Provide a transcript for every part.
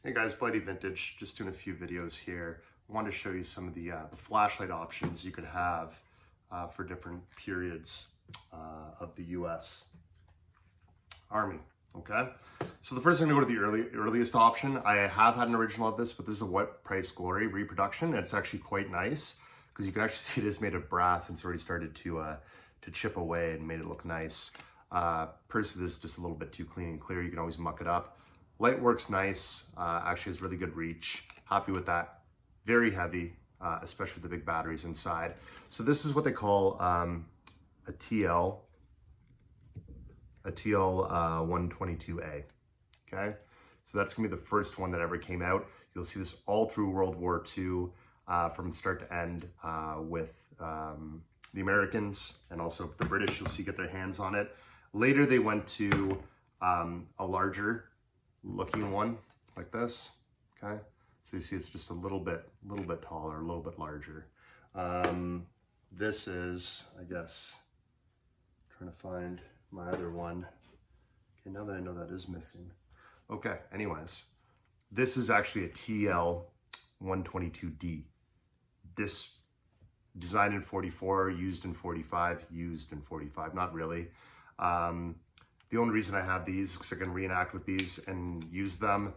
Hey guys, Bloody Vintage, just doing a few videos here. I wanted to show you some of the flashlight options you could have for different periods of the US Army, okay? So the first thing to go to the earliest option. I have had an original of this, but this is a What Price Glory reproduction, and it's actually quite nice because you can actually see it is made of brass and it's already started to chip away and made it look nice. Personally, this is just a little bit too clean and clear. You can always muck it up. Light works nice, actually has really good reach. Happy with that. Very heavy, especially with the big batteries inside. So this is what they call a TL-122A, okay? So that's gonna be the first one that ever came out. You'll see this all through World War II, from start to end with the Americans and also the British. You'll see get their hands on it. Later they went to a larger looking one like this, okay? So you see it's just a little bit taller, a little bit larger. This is, I guess, trying to find my other one. Okay, now that I know that is missing. Okay, anyways, this is actually a TL-122D. This designed in 44, used in 45, used in 45, not really. The only reason I have these is because I can reenact with these and use them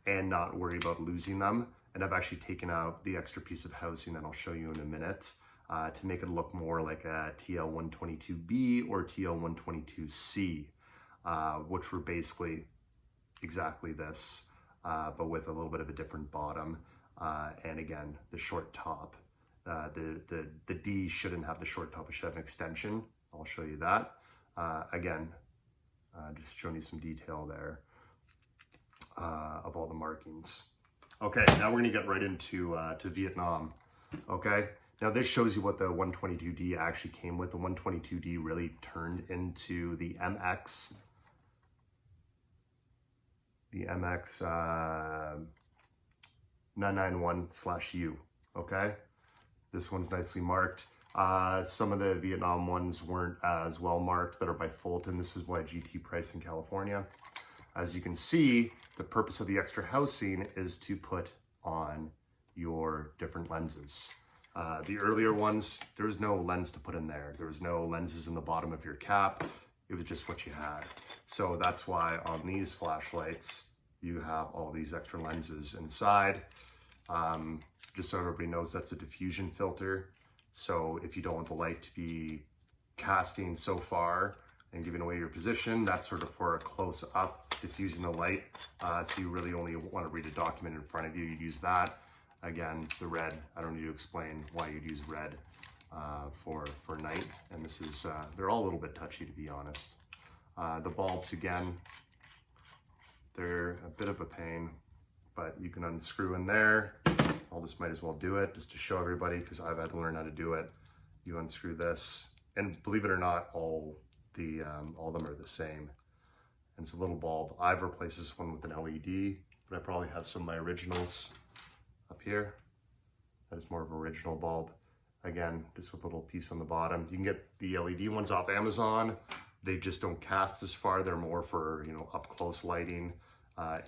and not worry about losing them. And I've actually taken out the extra piece of housing that I'll show you in a minute to make it look more like a TL-122B or TL-122C, which were basically exactly this, but with a little bit of a different bottom. And again, the short top. The D shouldn't have the short top, it should have an extension. I'll show you that. Again, just showing you some detail there of all the markings. Okay, now we're gonna get right into to Vietnam. Okay, now this shows you what the 122D actually came with. The 122D really turned into the MX991/U. Okay, this one's nicely marked. Some of the Vietnam ones weren't as well marked that are by Fulton. This is why GT price in California. As you can see, the purpose of the extra housing is to put on your different lenses. The earlier ones, there was no lens to put in there. There was no lenses in the bottom of your cap. It was just what you had. So that's why on these flashlights, you have all these extra lenses inside. Just so everybody knows, that's a diffusion filter. So if you don't want the light to be casting so far and giving away your position, that's sort of for a close up, diffusing the light. So you really only want to read a document in front of you, you'd use that. Again, the red, I don't need to explain why you'd use red for night. And this is, they're all a little bit touchy, to be honest. The bulbs, again, they're a bit of a pain, but you can unscrew in there. I'll just might as well do it just to show everybody because I've had to learn how to do it. You unscrew this, and believe it or not, all of them are the same. And it's a little bulb. I've replaced this one with an LED, but I probably have some of my originals up here. That is more of an original bulb. Again, just with a little piece on the bottom. You can get the LED ones off Amazon. They just don't cast as far. They're more for, you know, up close lighting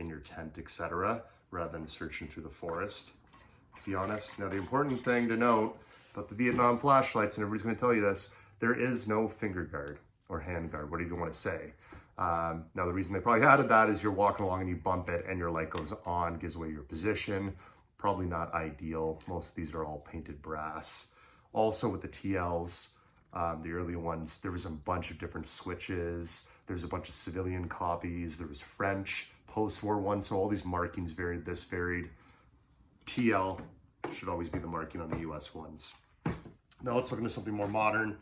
in your tent, etc., rather than searching through the forest. To be honest. Now, the important thing to note about the Vietnam flashlights, and everybody's going to tell you this, there is no finger guard or hand guard, whatever you want to say. Now, the reason they probably added that is you're walking along and you bump it and your light goes on, gives away your position. Probably not ideal. Most of these are all painted brass. Also with the TLs, the early ones, there was a bunch of different switches. There's a bunch of civilian copies. There was French, post-war ones. So all these markings varied, this varied. TL should always be the marking on the US ones. Now let's look into something more modern.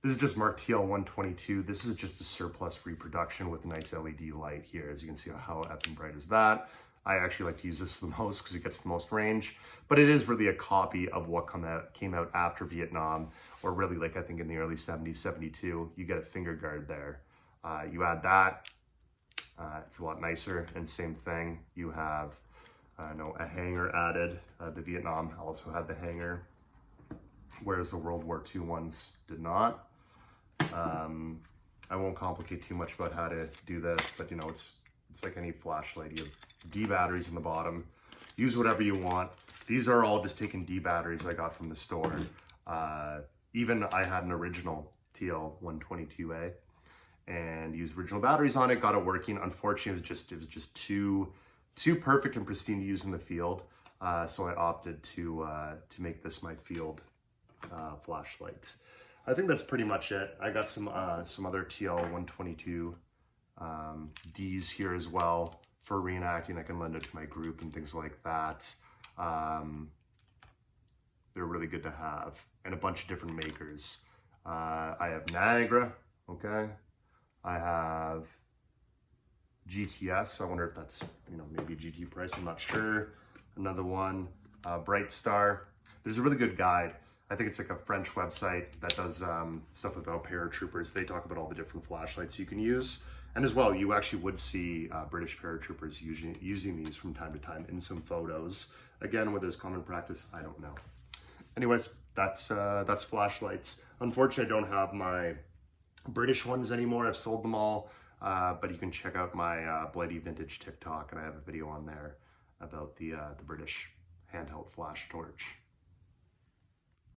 This is just marked TL-122. This is just a surplus reproduction with a nice LED light here. As you can see how effing bright is that. I actually like to use this the most because it gets the most range, but it is really a copy of what came out after Vietnam, or really like I think in the early 70s, 72, you get a finger guard there. You add that, it's a lot nicer, and same thing, you have a hanger added. The Vietnam also had the hanger, whereas the World War II ones did not. I won't complicate too much about how to do this, but you know, it's It's like any flashlight. You have D batteries in the bottom. Use whatever you want. These are all just taking D batteries I got from the store. Even I had an original TL-122A and used original batteries on it, got it working. Unfortunately, it was just too perfect and pristine to use in the field. So I opted to make this my field flashlight. I think that's pretty much it. I got some other TL-122 Ds here as well for reenacting. I can lend it to my group and things like that. They're really good to have, and a bunch of different makers. I have Niagara, okay. I have GTS. I wonder if that's, maybe a GT price, I'm not sure. Another one, Bright Star. There's a really good guide. I think it's like a French website that does stuff about paratroopers. They talk about all the different flashlights you can use. And as well, you actually would see British paratroopers using these from time to time in some photos. Again, whether it's common practice, I don't know. Anyways, that's flashlights. Unfortunately, I don't have my British ones anymore. I've sold them all, but you can check out my Bloody Vintage TikTok, and I have a video on there about the British handheld flash torch.